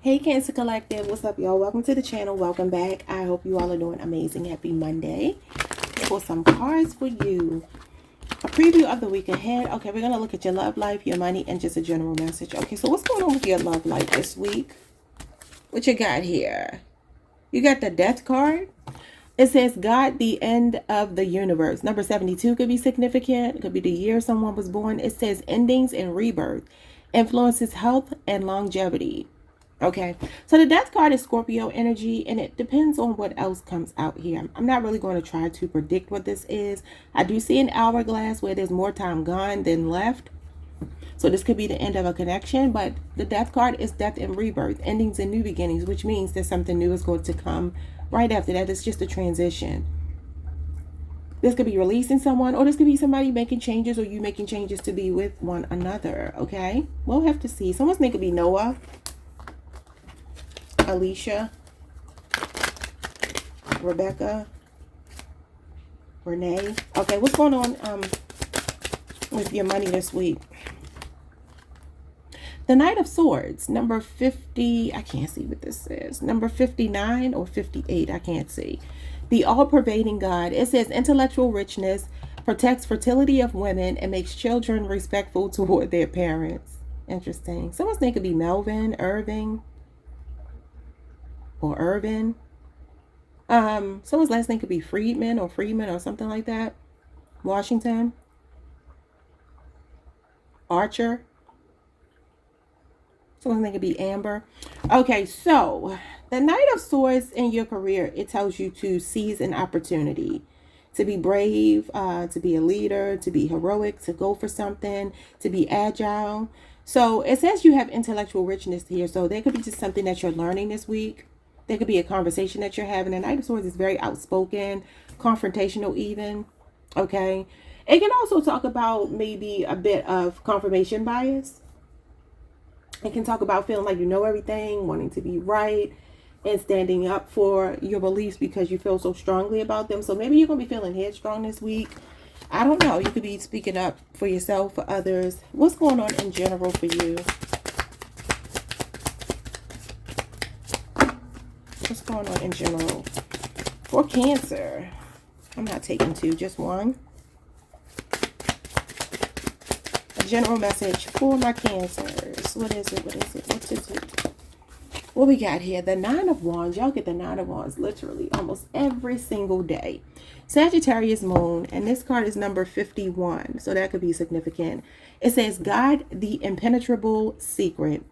Hey Cancer Collective, what's up y'all? Welcome to the channel. Welcome back. I hope you all are doing amazing. Happy Monday. For some cards for you. A preview of the week ahead. Okay, we're going to look at your love life, your money, and just a general message. Okay, so what's going on with your love life this week? What you got here? You got the Death card. It says God, the end of the universe. Number 72 could be significant. It could be the year someone was born. It says endings and rebirth. Influences health and longevity. Okay, so the Death card is Scorpio energy, and it depends on what else comes out here. I'm not really going to try to predict what this is. I do see an hourglass where there's more time gone than left. So this could be the end of a connection, but the Death card is death and rebirth, endings and new beginnings, which means that something new is going to come right after that. It's just a transition. This could be releasing someone, or this could be somebody making changes, or you making changes to be with one another, okay? We'll have to see. Someone's name could be Noah, Alicia, Rebecca, Renee. Okay, what's going on with your money this week? The Knight of Swords, number 50. I can't see what this says. Number 59 or 58. I can't see. The all-pervading God. It says intellectual richness, protects fertility of women, and makes children respectful toward their parents. Interesting. Someone's name could be Melvin, Irving, or Irvin. Someone's last name could be Friedman or something like that. Washington. Archer. Someone's name could be Amber. Okay, so the Knight of Swords in your career, it tells you to seize an opportunity, to be brave, to be a leader, to be heroic, to go for something, to be agile. So it says you have intellectual richness here. So there could be just something that you're learning this week. There could be a conversation that you're having. The Knight of Swords is very outspoken, confrontational even. Okay. It can also talk about maybe a bit of confirmation bias. It can talk about feeling like you know everything, wanting to be right, and standing up for your beliefs because you feel so strongly about them. So maybe you're going to be feeling headstrong this week. I don't know. You could be speaking up for yourself, for others. What's going on in general for you? What's going on in general for Cancer? I'm not taking two, just one. A general message for my Cancers. What is it? What is it? What is it? What we got here? The Nine of Wands. Y'all get the Nine of Wands literally almost every single day. Sagittarius moon, and this card is number 51, so that could be significant. It says God, the impenetrable secret.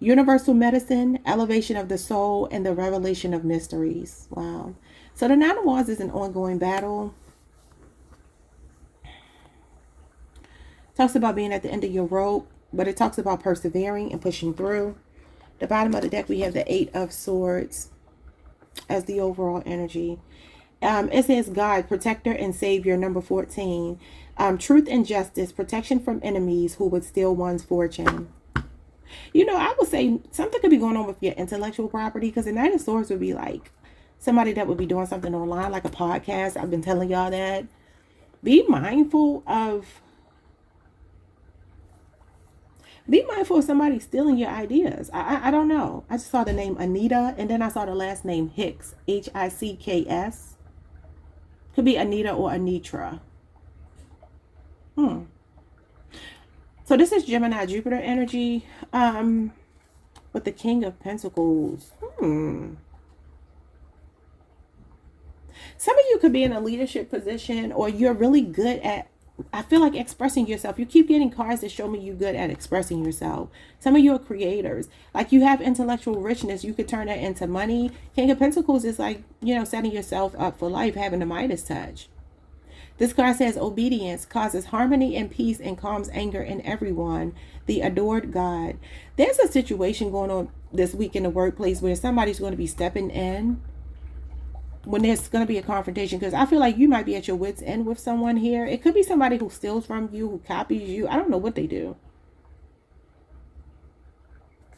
Universal medicine, elevation of the soul, and the revelation of mysteries. Wow. So the Nine of Wands is an ongoing battle. Talks about being at the end of your rope, but it talks about persevering and pushing through. The bottom of the deck, we have the Eight of Swords as the overall energy. It says God, protector and savior, number 14. Truth and justice, protection from enemies who would steal one's fortune. You know, I would say something could be going on with your intellectual property, because the Knight of Swords would be like somebody that would be doing something online, like a podcast. I've been telling y'all that. Be mindful of somebody stealing your ideas. I don't know. I just saw the name Anita, and then I saw the last name Hicks, Hicks. Could be Anita or Anitra. So this is Gemini Jupiter energy with the King of Pentacles. Some of you could be in a leadership position, or you're really good at, I feel like, expressing yourself. You keep getting cards that show me you're good at expressing yourself. Some of you are creators. Like, you have intellectual richness. You could turn that into money. King of Pentacles is like, you know, setting yourself up for life, having the Midas touch. This card says obedience causes harmony and peace and calms anger in everyone. The adored God. There's a situation going on this week in the workplace where somebody's going to be stepping in when there's going to be a confrontation, because I feel like you might be at your wit's end with someone here. It could be somebody who steals from you, who copies you. I don't know what they do.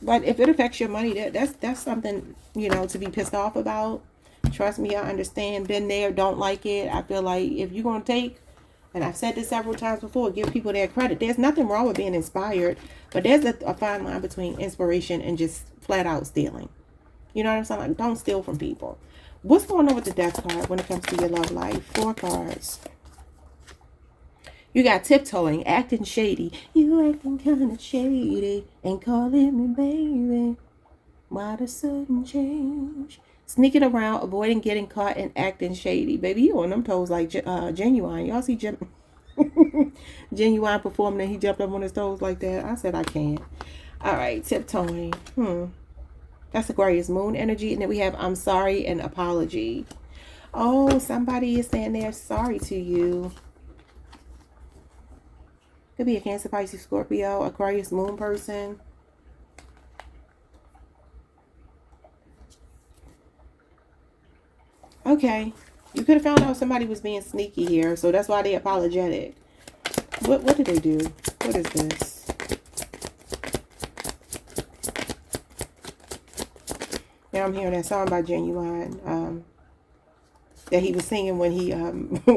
But if it affects your money, that's something, you know, to be pissed off about. Trust me, I understand. Been there, don't like it. I feel like if you're going to take, and I've said this several times before, give people their credit. There's nothing wrong with being inspired, but there's a fine line between inspiration and just flat out stealing. You know what I'm saying? Like, don't steal from people. What's going on with the death card when it comes to your love life? 4 cards. You got tiptoeing, acting shady. You acting kind of shady. Ain't calling me baby. Why the sudden change? Sneaking around, avoiding getting caught, and acting shady. Baby, you on them toes like Genuine. Y'all see Genuine performing and he jumped up on his toes like that? I said I can't. All right, tiptoeing. That's Aquarius moon energy. And then we have I'm sorry and apology. Oh, somebody is saying they're sorry to you. Could be a Cancer, Pisces, Scorpio, Aquarius moon person. Okay. You could have found out somebody was being sneaky here, so that's why they apologetic. What did they do? What is this? Now I'm hearing that song by Genuine that he was singing when he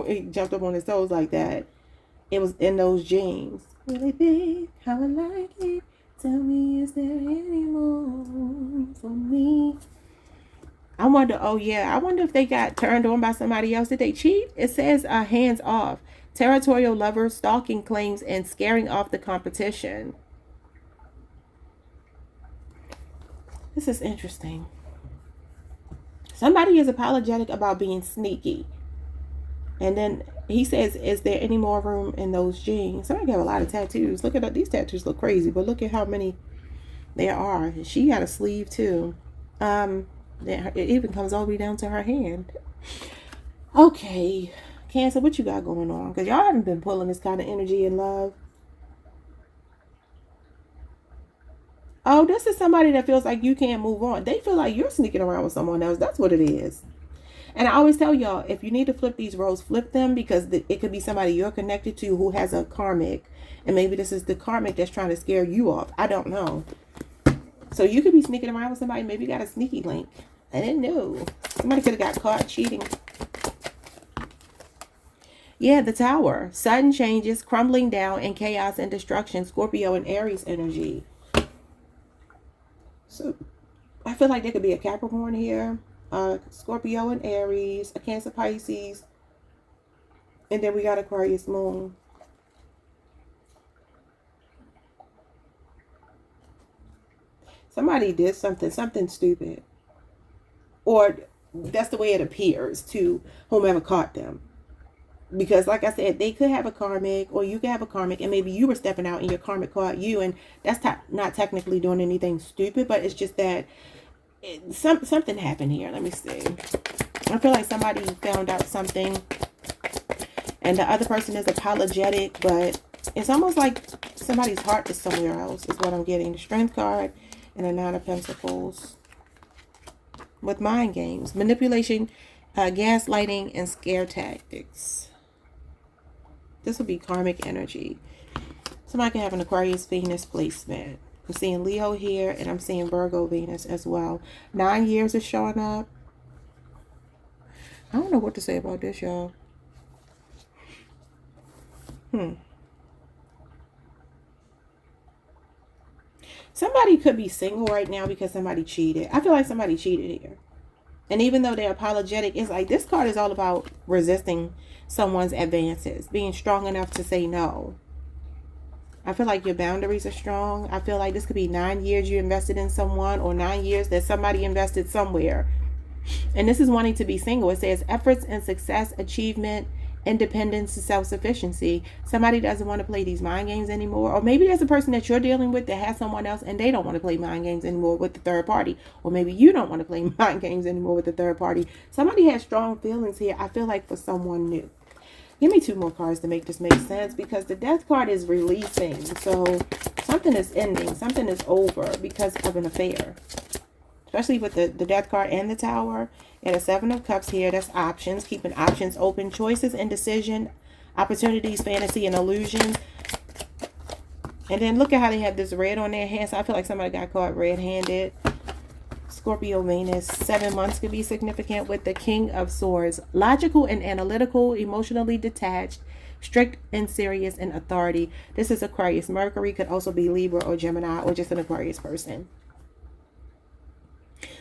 he jumped up on his toes like that. It was in those jeans. Really big, how I like it. Tell me, is there any more for me? I wonder, oh yeah, I wonder if they got turned on by somebody else. Did they cheat? It says hands off. Territorial lovers, stalking claims, and scaring off the competition. This is interesting. Somebody is apologetic about being sneaky. And then he says, is there any more room in those jeans? Somebody have a lot of tattoos. Look at that. These tattoos look crazy, but look at how many there are. She got a sleeve too. It even comes all the way down to her hand. Okay, Cancer, what you got going on? Because y'all haven't been pulling this kind of energy in love. Oh, this is somebody that feels like you can't move on. They feel like you're sneaking around with someone else. That's what it is. And I always tell y'all, if you need to flip these roles, flip them, because it could be somebody you're connected to who has a karmic. And maybe this is the karmic that's trying to scare you off. I don't know. So you could be sneaking around with somebody. Maybe you got a sneaky link. I didn't know. Somebody could have got caught cheating. Yeah, the Tower. Sudden changes, crumbling down, and chaos and destruction. Scorpio and Aries energy. So I feel like there could be a Capricorn here. Scorpio and Aries, a Cancer, Pisces, and then we got Aquarius moon. Somebody did something stupid, or that's the way it appears to whomever caught them. Because like I said, they could have a karmic, or you could have a karmic, and maybe you were stepping out and your karmic caught you, and that's not technically doing anything stupid, but it's just that something happened here. Let me see. I feel like somebody found out something and the other person is apologetic, but it's almost like somebody's heart is somewhere else is what I'm getting. The Strength card and the 9 of Pentacles with mind games, manipulation, gaslighting, and scare tactics. This will be karmic energy. Somebody can have an Aquarius Venus placement. I'm seeing Leo here, and I'm seeing Virgo Venus as well. 9 years is showing up. I don't know what to say about this, y'all. Somebody could be single right now because somebody cheated. I feel like somebody cheated here. And even though they're apologetic, it's like this card is all about resisting someone's advances, being strong enough to say no. I feel like your boundaries are strong. I feel like this could be 9 years you invested in someone, or 9 years that somebody invested somewhere. And this is wanting to be single. It says efforts and success, achievement, independence, and self-sufficiency. Somebody doesn't want to play these mind games anymore. Or maybe there's a person that you're dealing with that has someone else and they don't want to play mind games anymore with the third party. Or maybe you don't want to play mind games anymore with the third party. Somebody has strong feelings here, I feel like, for someone new. Give me 2 more cards to make this make sense, because the Death card is releasing. So something is ending. Something is over because of an affair. Especially with the Death card and the Tower. And a 7 of Cups here. That's options. Keeping options open. Choices, indecision, opportunities, fantasy, and illusion. And then look at how they have this red on their hands. So I feel like somebody got caught red-handed. Scorpio Venus, 7 months could be significant with the King of Swords. Logical and analytical, emotionally detached, strict and serious, and authority. This is Aquarius. Mercury could also be Libra or Gemini or just an Aquarius person.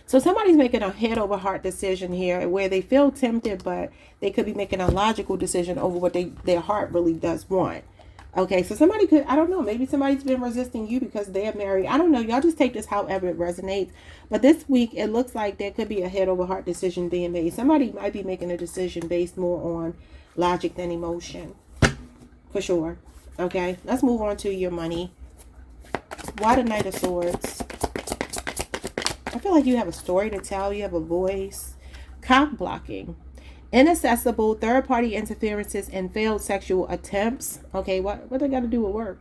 So somebody's making a head over heart decision here where they feel tempted, but they could be making a logical decision over what their heart really does want. Okay, so somebody could, I don't know, maybe somebody's been resisting you because they're married. I don't know. Y'all just take this however it resonates. But this week, it looks like there could be a head over heart decision being made. Somebody might be making a decision based more on logic than emotion. For sure. Okay, let's move on to your money. Why the Knight of Swords? I feel like you have a story to tell. You have a voice. Cock blocking. Inaccessible, third-party interferences, and failed sexual attempts. Okay, what they got to do with work?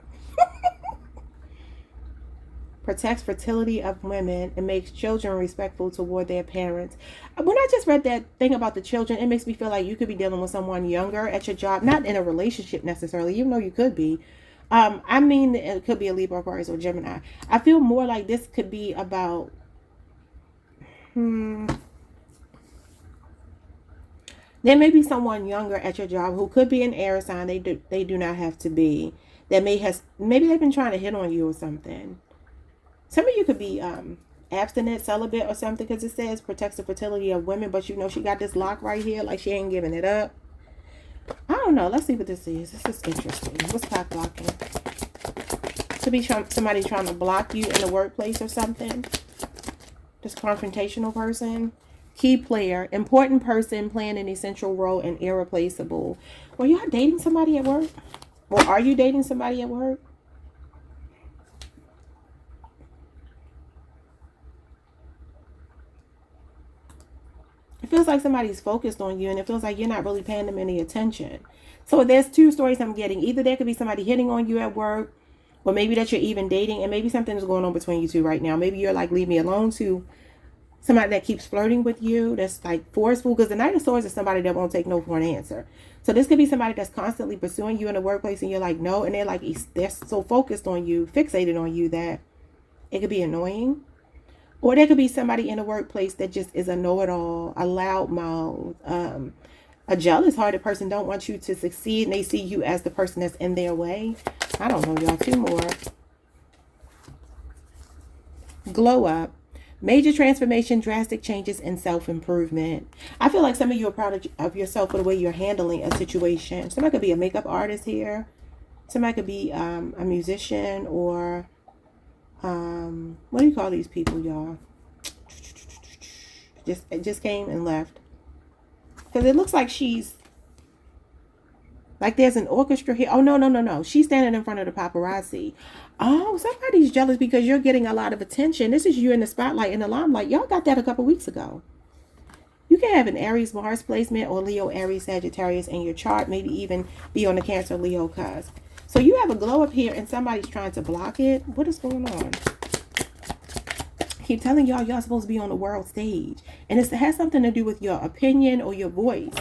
Protects fertility of women and makes children respectful toward their parents. When I just read that thing about the children, it makes me feel like you could be dealing with someone younger at your job, not in a relationship necessarily, even though you could be. I mean, it could be a Libra, Aquarius, or Gemini. I feel more like this could be about... There may be someone younger at your job who could be an air sign. They do not have to be. That maybe they've been trying to hit on you or something. Some of you could be abstinent, celibate, or something, because it says protects the fertility of women. But you know she got this lock right here, like she ain't giving it up. I don't know. Let's see what this is. This is interesting. What's cock blocking? Could be somebody trying to block you in the workplace or something. This confrontational person. Key player, important person playing an essential role and irreplaceable. Well, y'all dating somebody at work? Or are you dating somebody at work? It feels like somebody's focused on you, and it feels like you're not really paying them any attention. So there's two stories I'm getting. Either there could be somebody hitting on you at work, or maybe that you're even dating, and maybe something is going on between you two right now. Maybe you're like, leave me alone, to somebody that keeps flirting with you, that's like forceful, because the Knight of Swords is somebody that won't take no for an answer. So this could be somebody that's constantly pursuing you in the workplace, and you're like, no, and they're so focused on you, fixated on you, that it could be annoying. Or there could be somebody in the workplace that just is a know-it-all, a loudmouth, a jealous-hearted person, don't want you to succeed, and they see you as the person that's in their way. I don't know, y'all. Two more. Glow up. Major transformation, drastic changes, and self-improvement. I feel like some of you are proud of yourself for the way you're handling a situation. Somebody could be a makeup artist here. Somebody could be a musician, or what do you call these people, y'all? It just came and left. Because it looks like she's... like there's an orchestra here. Oh, no. She's standing in front of the paparazzi. Oh, somebody's jealous because you're getting a lot of attention. This is you in the spotlight, in the limelight. Y'all got that a couple weeks ago. You can have an Aries Mars placement, or Leo, Aries, Sagittarius in your chart. Maybe even be on the Cancer, Leo cusp. So you have a glow up here and somebody's trying to block it. What is going on? I keep telling y'all supposed to be on the world stage. And it has something to do with your opinion or your voice.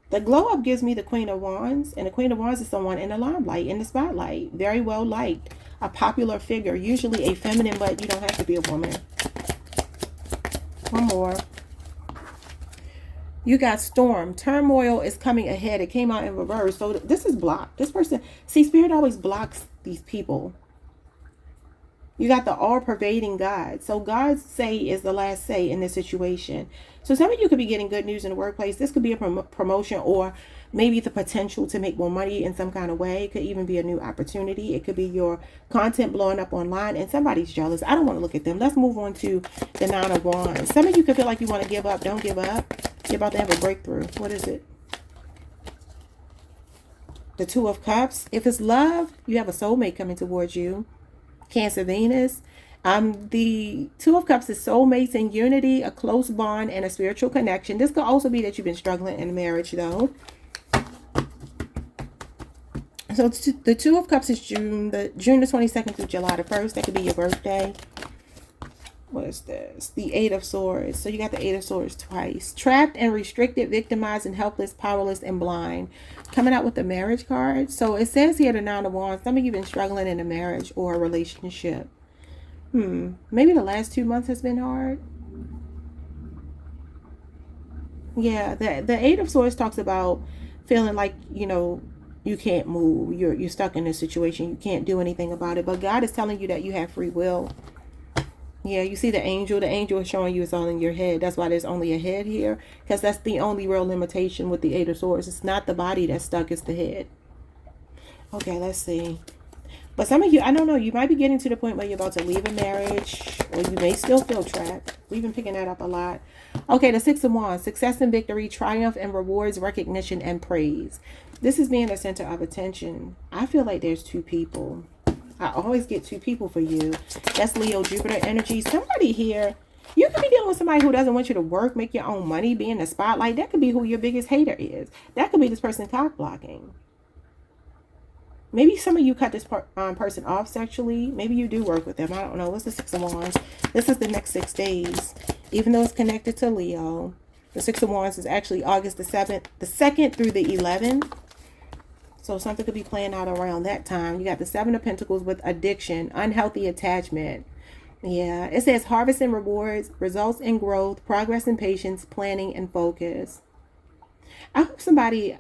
The glow up gives me the Queen of Wands, and the Queen of Wands is someone in the limelight, in the spotlight, very well liked, a popular figure, usually a feminine, but you don't have to be a woman. One more. You got Storm. Turmoil is coming ahead. It came out in reverse, so this is blocked. This person, see, Spirit always blocks these people. You got the all-pervading God. So God's say is the last say in this situation. So some of you could be getting good news in the workplace. This could be a promotion, or maybe the potential to make more money in some kind of way. It could even be a new opportunity. It could be your content blowing up online and somebody's jealous. I don't want to look at them. Let's move on to the Nine of Wands. Some of you could feel like you want to give up. Don't give up. You're about to have a breakthrough. What is it? The Two of Cups. If it's love, you have a soulmate coming towards you. Cancer, Venus. The Two of Cups is soulmates and unity, a close bond, and a spiritual connection. This could also be that you've been struggling in a marriage, though. So the Two of Cups is June the 22nd through July the 1st. That could be your birthday. What is this? The Eight of Swords. So you got the Eight of Swords twice. Trapped and restricted, victimized and helpless, powerless and blind. Coming out with the marriage card. So it says here the Nine of Wands. Some of you have been struggling in a marriage or a relationship. Maybe the last 2 months has been hard. Yeah, the Eight of Swords talks about feeling like, you know, you can't move. You're stuck in this situation. You can't do anything about it. But God is telling you that you have free will. Yeah, you see the angel. The angel is showing you it's all in your head. That's why there's only a head here. Because that's the only real limitation with the Eight of Swords. It's not the body that's stuck, it's the head. Okay, let's see. But some of you, I don't know, you might be getting to the point where you're about to leave a marriage. Or you may still feel trapped. We've been picking that up a lot. Okay, the Six of Wands. Success and victory, triumph and rewards, recognition and praise. This is being the center of attention. I feel like there's two people. I always get two people for you. That's Leo, Jupiter energy. Somebody here, you could be dealing with somebody who doesn't want you to work, make your own money, be in the spotlight. That could be who your biggest hater is. That could be this person cock blocking. Maybe some of you cut this person off sexually. Maybe you do work with them. I don't know. What's the Six of Wands? This is the next 6 days. Even though it's connected to Leo, the Six of Wands is actually August the 7th, the 2nd through the 11th. So something could be playing out around that time. You got the Seven of Pentacles with addiction, unhealthy attachment. Yeah, it says harvest and rewards, results in growth, progress and patience, planning and focus. I hope somebody,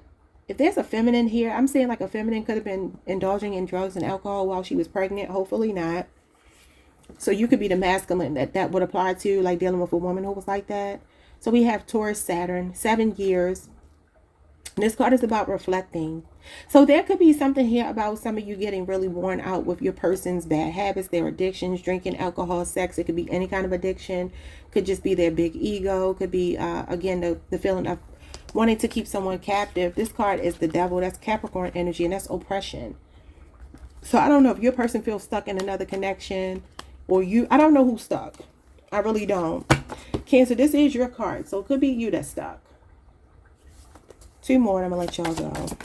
if there's a feminine here, I'm saying like a feminine could have been indulging in drugs and alcohol while she was pregnant. Hopefully not. So you could be the masculine that would apply to, like dealing with a woman who was like that. So we have Taurus, Saturn, 7 years. This card is about reflecting. So there could be something here about some of you getting really worn out with your person's bad habits, their addictions, drinking, alcohol, sex. It could be any kind of addiction. Could just be their big ego. Could be, again, the feeling of wanting to keep someone captive. This card is the devil. That's Capricorn energy, and that's oppression. So I don't know if your person feels stuck in another connection or you. I don't know who's stuck. I really don't. Cancer, this is your card. So it could be you that's stuck. 2 more and I'm going to let y'all go.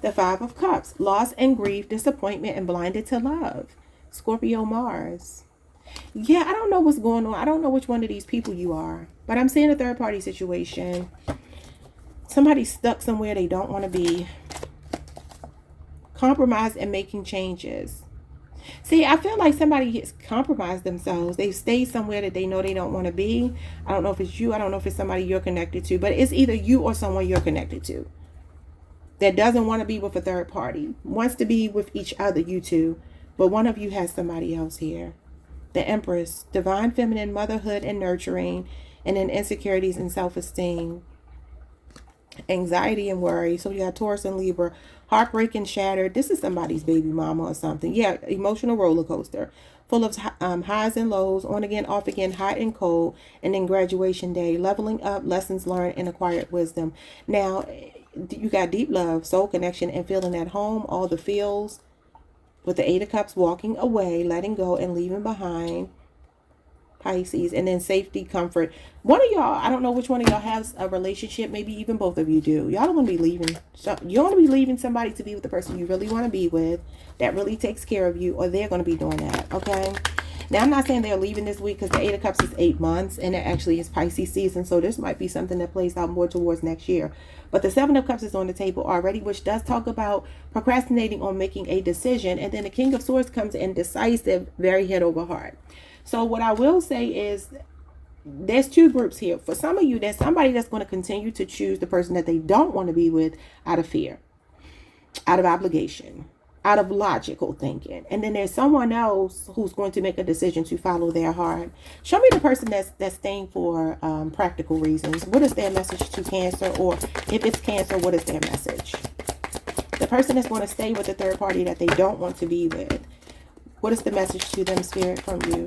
The Five of Cups. Loss and grief, disappointment, and blinded to love. Scorpio, Mars. Yeah, I don't know what's going on. I don't know which one of these people you are. But I'm seeing a third party situation. Somebody's stuck somewhere they don't want to be. Compromised and making changes. See, I feel like somebody gets compromised themselves. They've stayed somewhere that they know they don't want to be. I don't know if it's you. I don't know if it's somebody you're connected to. But it's either you or someone you're connected to that doesn't want to be with a third party. Wants to be with each other, you two. But one of you has somebody else here. The Empress. Divine feminine, motherhood and nurturing. And then insecurities and self-esteem. Anxiety and worry. So you got Taurus and Libra. Heartbreak and shattered. This is somebody's baby mama or something. Yeah, emotional roller coaster. Full of highs and lows. On again, off again, hot and cold. And then graduation day. Leveling up, lessons learned, and acquired wisdom. Now, you got deep love, soul connection, and feeling at home. All the feels. With the Eight of Cups, walking away, letting go, and leaving behind. Pisces, and then safety, comfort. One of y'all, I don't know which one of y'all has a relationship, maybe even both of you do. Y'all don't want to be leaving. You don't want to be leaving somebody to be with the person you really want to be with, that really takes care of you, or they're going to be doing that, okay? Now, I'm not saying they're leaving this week because the Eight of Cups is 8 months, and it actually is Pisces season, so this might be something that plays out more towards next year. But the Seven of Cups is on the table already, which does talk about procrastinating on making a decision, and then the King of Swords comes in decisive, very head over heart. So what I will say is there's 2 groups here. For some of you, there's somebody that's going to continue to choose the person that they don't want to be with out of fear, out of obligation, out of logical thinking. And then there's someone else who's going to make a decision to follow their heart. Show me the person that's staying for practical reasons. What is their message to Cancer? Or if it's Cancer, what is their message? The person that's going to stay with the third party that they don't want to be with. What is the message to them, Spirit, from you?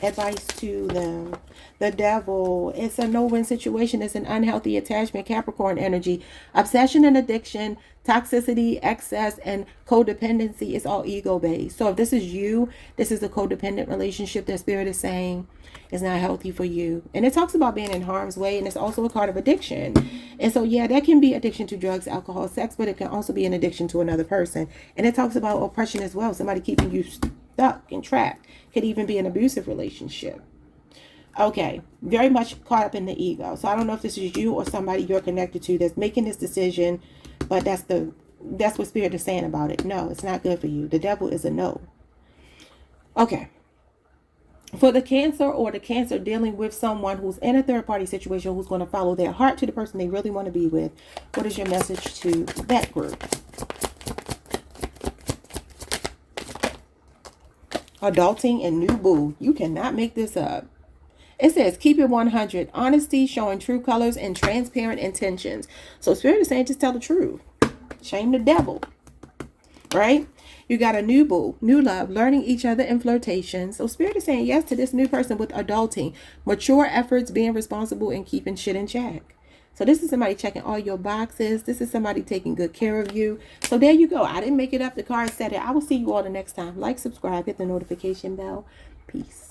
Advice to them. The Devil. It's a no-win situation. It's an unhealthy attachment. Capricorn energy. Obsession and addiction. Toxicity, excess, and codependency is all ego-based. So if this is you, this is a codependent relationship that Spirit is saying is not healthy for you. And it talks about being in harm's way, and it's also a card of addiction. And so, yeah, that can be addiction to drugs, alcohol, sex, but it can also be an addiction to another person. And it talks about oppression as well. Somebody keeping you stuck and trapped. Could even be an abusive relationship. Okay, very much caught up in the ego. So I don't know if this is you or somebody you're connected to that's making this decision, but that's what Spirit is saying about it. No, it's not good for you. The Devil is a no. Okay. For the Cancer or the Cancer dealing with someone who's in a third party situation, who's going to follow their heart to the person they really want to be with, what is your message to that group? Adulting and new boo. You cannot make this up. It says, keep it 100. Honesty, showing true colors, and transparent intentions. So Spirit is saying, just tell the truth. Shame the devil. Right? You got a new boo, new love, learning each other in flirtation. So Spirit is saying yes to this new person with adulting, mature efforts, being responsible, and keeping shit in check. So this is somebody checking all your boxes. This is somebody taking good care of you. So there you go. I didn't make it up. The card said it. I will see you all the next time. Like, subscribe, hit the notification bell. Peace.